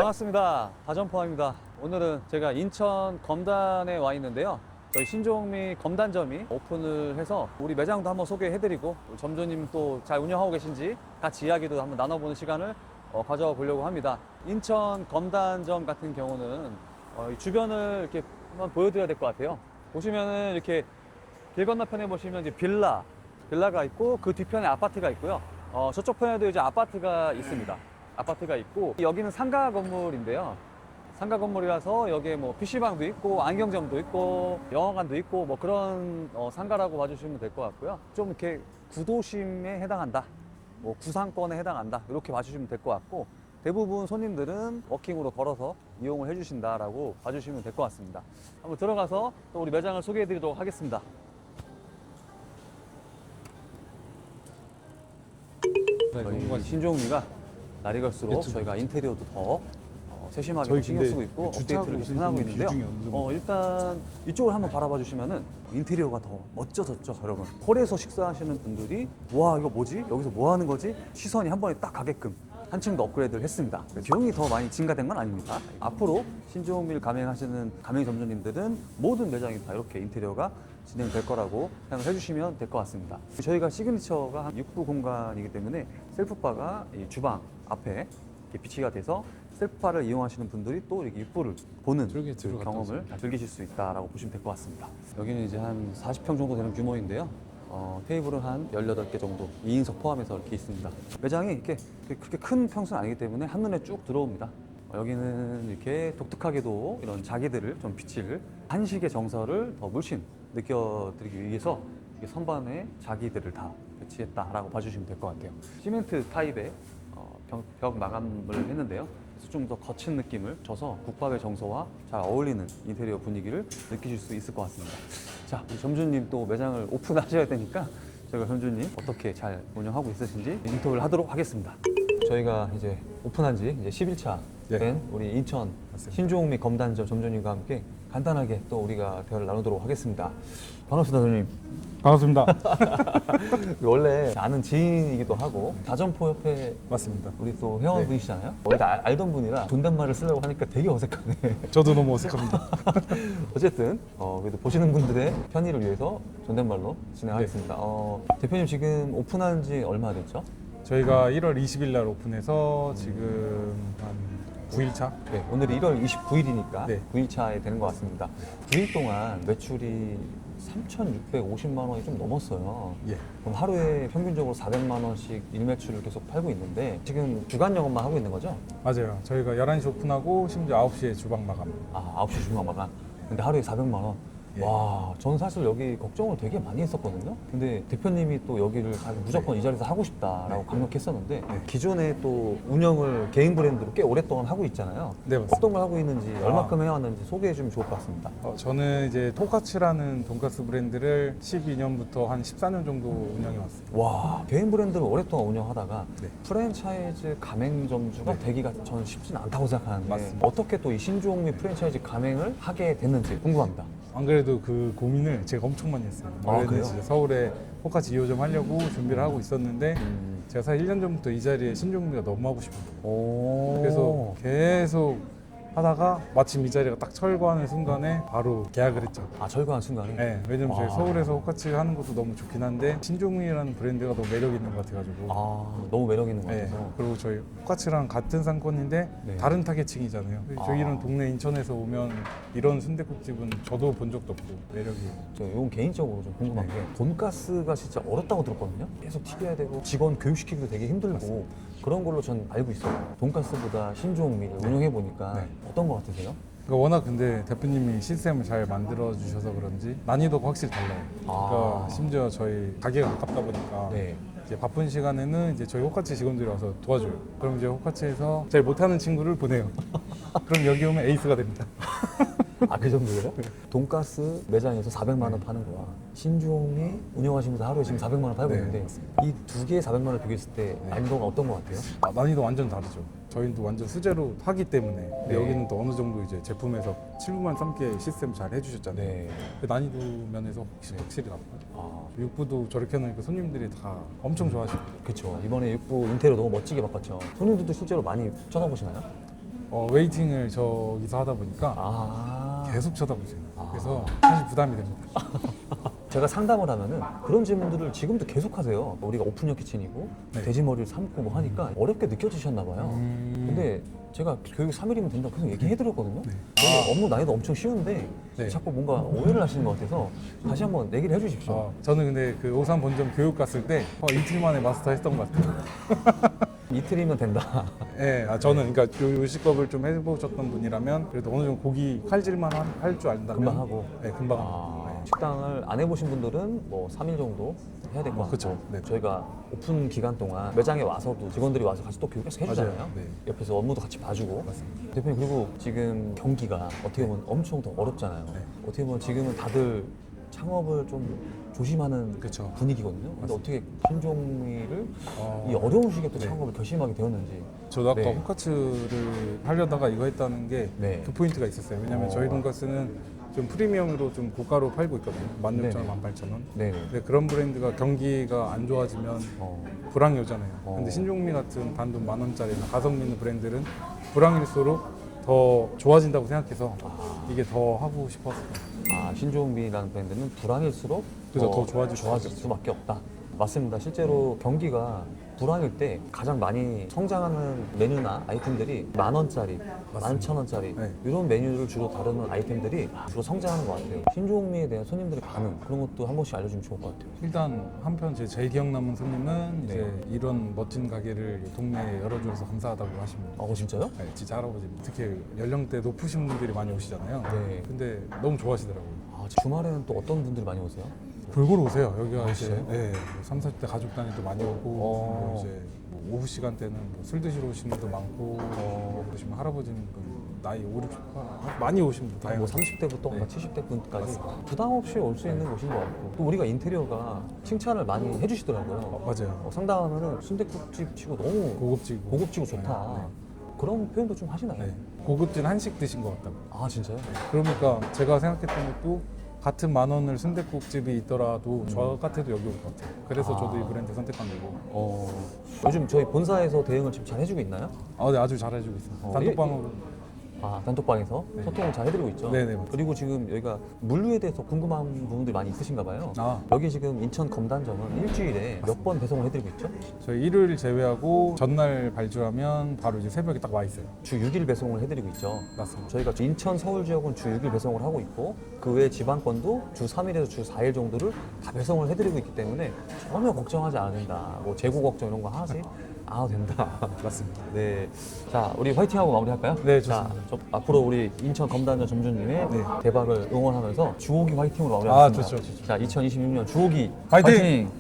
반갑습니다. 다점포함입니다. 오늘은 제가 인천 검단에 와 있는데요. 저희 신종미 검단점이 오픈을 해서 우리 매장도 한번 소개해드리고 점주님 또 잘 운영하고 계신지 같이 이야기도 한번 나눠보는 시간을 가져보려고 합니다. 인천 검단점 같은 경우는 이 주변을 이렇게 한번 보여드려야 될 것 같아요. 보시면은 이렇게 길 건너편에 보시면 이제 빌라가 있고 그 뒤편에 아파트가 있고요. 저쪽 편에도 이제 아파트가 있습니다. 아파트가 있고 여기는 상가 건물인데요. 상가 건물이라서 여기에 뭐 PC방도 있고 안경점도 있고 영화관도 있고 뭐 그런 상가라고 봐주시면 될 것 같고요. 좀 이렇게 구도심에 해당한다, 뭐 구상권에 해당한다 이렇게 봐주시면 될 것 같고 대부분 손님들은 워킹으로 걸어서 이용을 해주신다라고 봐주시면 될 것 같습니다. 한번 들어가서 또 우리 매장을 소개해드리도록 하겠습니다. 저희 신종미가 날이 갈수록 저희가 인테리어도 더 세심하게 신경 쓰고 있고 업데이트를 계속 하고 있는데요. 일단 이쪽을 한번 바라봐 주시면은 인테리어가 더 멋져졌죠, 여러분. 홀에서 식사하시는 분들이 와 이거 뭐지? 여기서 뭐 하는 거지? 시선이 한 번에 딱 가게끔 한층 더 업그레이드를 했습니다. 비용이 더 많이 증가된 건 아닙니다. 앞으로 신종미를 가맹하시는 가맹 점주님들은 모든 매장이 다 이렇게 인테리어가 진행될 거라고 생각을 해주시면 될 것 같습니다. 저희가 시그니처가 한 6부 공간이기 때문에 셀프바가 이 주방 앞에 이렇게 비치가 돼서 셀프바를 이용하시는 분들이 또 이렇게 육부를 보는 그 경험을 즐기실 수 있다라고 보시면 될 것 같습니다. 여기는 이제 한 40평 정도 되는 규모인데요. 테이블은 한 18개 정도, 2인석 포함해서 이렇게 있습니다. 매장이 이렇게 그렇게 큰 평수는 아니기 때문에 한눈에 쭉 들어옵니다. 여기는 이렇게 독특하게도 이런 자기들을 좀 비칠 한식의 정서를 더 물씬 느껴드리기 위해서 선반에 자기들을 다 배치했다라고 봐주시면 될 것 같아요. 시멘트 타입의 벽 마감을 했는데요. 그래서 좀 더 거친 느낌을 줘서 국밥의 정서와 잘 어울리는 인테리어 분위기를 느끼실 수 있을 것 같습니다. 자, 우리 점주님 또 매장을 오픈하셔야 되니까 저희가 점주님 어떻게 잘 운영하고 있으신지 인터뷰를 하도록 하겠습니다. 저희가 이제 오픈한 지 이제 10일차 된 우리 인천 신종미 검단점 점주님과 함께 간단하게 또 우리가 대화를 나누도록 하겠습니다. 반갑습니다, 점주님. 반갑습니다. 원래 아는 지인이기도 하고 다점포 협회 맞습니다. 우리 또 회원분이시잖아요. 원래 알던 분이라 존댓말을 쓰려고 하니까 되게 어색하네. 저도 너무 어색합니다. 어쨌든 그래도 보시는 분들의 편의를 위해서 존댓말로 진행하겠습니다. 대표님 지금 오픈한 지 얼마 됐죠? 저희가 1월 20일 날 오픈해서 지금 한 9일차? 네, 오늘이 1월 29일이니까 네. 9일차에 되는 것 같습니다. 9일 동안 매출이 3,650만 원이 좀 넘었어요. 예. 그럼 하루에 평균적으로 400만 원씩 일매출을 계속 팔고 있는데 지금 주간 영업만 하고 있는 거죠? 맞아요. 저희가 11시 오픈하고 심지어 9시에 주방 마감. 9시 중간 마감. 근데 하루에 400만 원. 예. 와, 저는 사실 여기 걱정을 되게 많이 했었거든요. 근데 대표님이 또 여기를 무조건 이 자리에서 하고 싶다라고 강력했었는데 기존에 또 운영을 개인 브랜드로 꽤 오랫동안 하고 있잖아요. 네, 맞습니다. 어떤 걸 하고 있는지 얼마큼 해왔는지 소개해 주면 좋을 것 같습니다. 저는 이제 토카츠라는 돈가스 브랜드를 12년부터 한 14년 정도 운영해 왔습니다. 와, 개인 브랜드를 오랫동안 운영하다가 네. 프랜차이즈 가맹점주가 되기가 저는 쉽지는 않다고 생각하는데 맞습니다. 어떻게 또 이 신종미 프랜차이즈 가맹을 하게 됐는지 궁금합니다. 안 그래도 그 고민을 제가 엄청 많이 했어요. 원래는 그래요? 진짜 서울에 토카츠 2호점 하려고 준비를 하고 있었는데 제가 사실 1년 전부터 이 자리에 신종미가 너무 하고 싶은 거예요. 그래서 계속 하다가 마침 이 자리가 딱 철거하는 순간에 바로 계약을 했죠. 철거한 순간에? 네, 왜냐면 저희 서울에서 호카츠 하는 것도 너무 좋긴 한데 신종미라는 브랜드가 너무 매력 있는 것 같아가지고 너무 매력 있는 것 네, 같아서. 그리고 저희 호카츠랑 같은 상권인데 네. 다른 타겟층이잖아요. 저희 이런 동네 인천에서 오면 이런 순댓국집은 저도 본 적도 없고 매력이. 이건 개인적으로 좀 궁금한 게 돈가스가 진짜 어렵다고 들었거든요. 계속 튀겨야 되고 직원 교육시키기도 되게 힘들고 그런 걸로 전 알고 있어요. 돈가스보다 신종미를 운영해 보니까 어떤 것 같으세요? 그러니까 워낙 근데 대표님이 시스템을 잘 만들어 주셔서 그런지 난이도가 확실히 달라요. 그러니까 심지어 저희 가게가 가깝다 보니까 이제 바쁜 시간에는 이제 저희 호카츠 직원들이 와서 도와줘요. 그럼 이제 호카츠에서 제일 못하는 친구를 보내요. 그럼 여기 오면 에이스가 됩니다. 그 정도예요? 돈가스 매장에서 400만 원 파는 거야. 신종미 운영하시면서 하루에 지금 400만 원 팔고 있는데 이 두 개의 400만 원 비교했을 때 난이도가 어떤 것 같아요? 난이도 완전 다르죠. 저희도 완전 수제로 하기 때문에 근데 여기는 또 어느 정도 이제 제품에서 7분만 삶게 시스템 잘 해주셨잖아요. 그 난이도 면에서 확실히 나빠요. 육부도 저렇게 해놓으니까 손님들이 다 엄청 좋아하시고. 그렇죠. 이번에 육부 인테리어 너무 멋지게 바꿨죠. 손님들도 실제로 많이 쳐다보시나요? 웨이팅을 저기서 하다 보니까 아. 계속 쳐다보세요. 그래서 사실 부담이 됩니다. 제가 상담을 하면은 그런 질문들을 지금도 계속 하세요. 우리가 오픈형 키친이고 네. 돼지머리를 삶고 뭐 하니까 어렵게 느껴지셨나 봐요. 근데 제가 교육 3일이면 된다고 계속 얘기해드렸거든요. 업무 난이도 엄청 쉬운데 네. 자꾸 뭔가 오해를 하시는 것 같아서 다시 한번 얘기를 해주십시오. 저는 근데 그 오산 본점 교육 갔을 때 이틀 만에 마스터 했던 것 같아요. 이틀이면 된다. 네, 저는 그러니까 요식법을 좀 해보셨던 분이라면 그래도 어느 정도 고기 칼질만 할 줄 안다면 금방 하고. 네, 금방 합니다. 네. 식당을 안 해보신 분들은 뭐 3일 정도 해야 될 것 같고 그쵸. 네. 저희가 오픈 기간 동안 매장에 와서도 직원들이 와서 같이 또 교육 계속 해주잖아요. 맞아요. 네. 옆에서 업무도 같이 봐주고. 맞습니다. 대표님 그리고 지금 경기가 어떻게 보면 엄청 더 어렵잖아요. 네. 어떻게 보면 지금은 다들 창업을 좀 조심하는 그쵸. 분위기거든요. 근데 어떻게 신종미를 이 어려운 시기에 또 네. 창업을 결심하게 되었는지. 저도 아까 네. 홈카츠를 하려다가 이거 했다는 게 그 네. 포인트가 있었어요. 왜냐면 저희 돈가스는 좀 프리미엄으로 좀 고가로 팔고 있거든요. 16,000원, 네네. 18,000원. 네. 근데 그런 브랜드가 경기가 안 좋아지면 어. 불황이오잖아요. 근데 신종미 같은 단돈 10,000원짜리나 가성비 있는 브랜드는 불황일수록 더 좋아진다고 생각해서 이게 더 하고 싶었어요. 신종미라는 브랜드는 불황일수록 그죠, 더 좋아질 수밖에 없다. 맞습니다. 실제로 경기가 불황일 때 가장 많이 성장하는 메뉴나 아이템들이 10,000원짜리, 11,000원짜리 네. 이런 메뉴를 주로 다루는 아이템들이 주로 성장하는 것 같아요. 신종미에 대한 손님들의 반응 그런 것도 한 번씩 알려주면 좋을 것 같아요. 일단 한편 제일 기억 남은 손님은 네. 이제 이런 멋진 가게를 동네에 열어줘서 감사하다고 하십니다. 진짜요? 네, 진짜 할아버지 특히 연령대 높으신 분들이 많이 오시잖아요. 네. 근데 너무 좋아하시더라고요. 주말에는 또 어떤 분들이 많이 오세요? 골고루 오세요. 여기가 이제 진짜요? 네, 3, 40대 가족 단위도 많이 오고 뭐 이제 뭐 오후 시간대는 술 드시러 오시는 분도 많고 그러시면 할아버지는 나이 5, 60 많이 오시는 분 다양하고 뭐 30대부터 네. 70대 분까지 부담 없이 올 수 있는 곳인 것 같고 또 우리가 인테리어가 칭찬을 많이 해주시더라고요. 맞아요. 상담하면은 순댓국집 치고 너무 고급지고 고급지고 좋다. 네. 그런 표현도 좀 하시나요? 네. 고급진 한식 드신 것 같다고. 진짜요? 그러니까 제가 생각했던 것도 같은 10,000원을 순댓국집이 있더라도 저 같아도 여기 올 것 같아요. 그래서 저도 이 브랜드 선택한 거고. 요즘 저희 본사에서 대응을 지금 잘 해주고 있나요? 네, 아주 잘해주고 있습니다. 단톡방으로. 단톡방에서 소통을 잘 해드리고 있죠. 네네, 맞습니다. 그리고 지금 여기가 물류에 대해서 궁금한 부분들이 많이 있으신가 봐요. 여기 지금 인천 검단점은 일주일에 몇 번 배송을 해드리고 있죠? 저희 일요일 제외하고 전날 발주하면 바로 이제 새벽에 딱 와 있어요. 주 6일 배송을 해드리고 있죠. 맞습니다. 저희가 인천, 서울 지역은 주 6일 배송을 하고 있고 그 외 지방권도 주 3일에서 주 4일 정도를 다 배송을 해드리고 있기 때문에 전혀 걱정하지 않아야 된다. 뭐 재고 걱정 이런 거 하지 않아도 된다. 맞습니다. 네. 자, 우리 화이팅하고 마무리할까요? 네, 자, 좋습니다. 앞으로 우리 인천 검단점 점주님의 네. 대박을 응원하면서 주호기 화이팅으로 마무리하겠습니다. 좋죠. 자, 2026년 주호기 화이팅! 화이팅!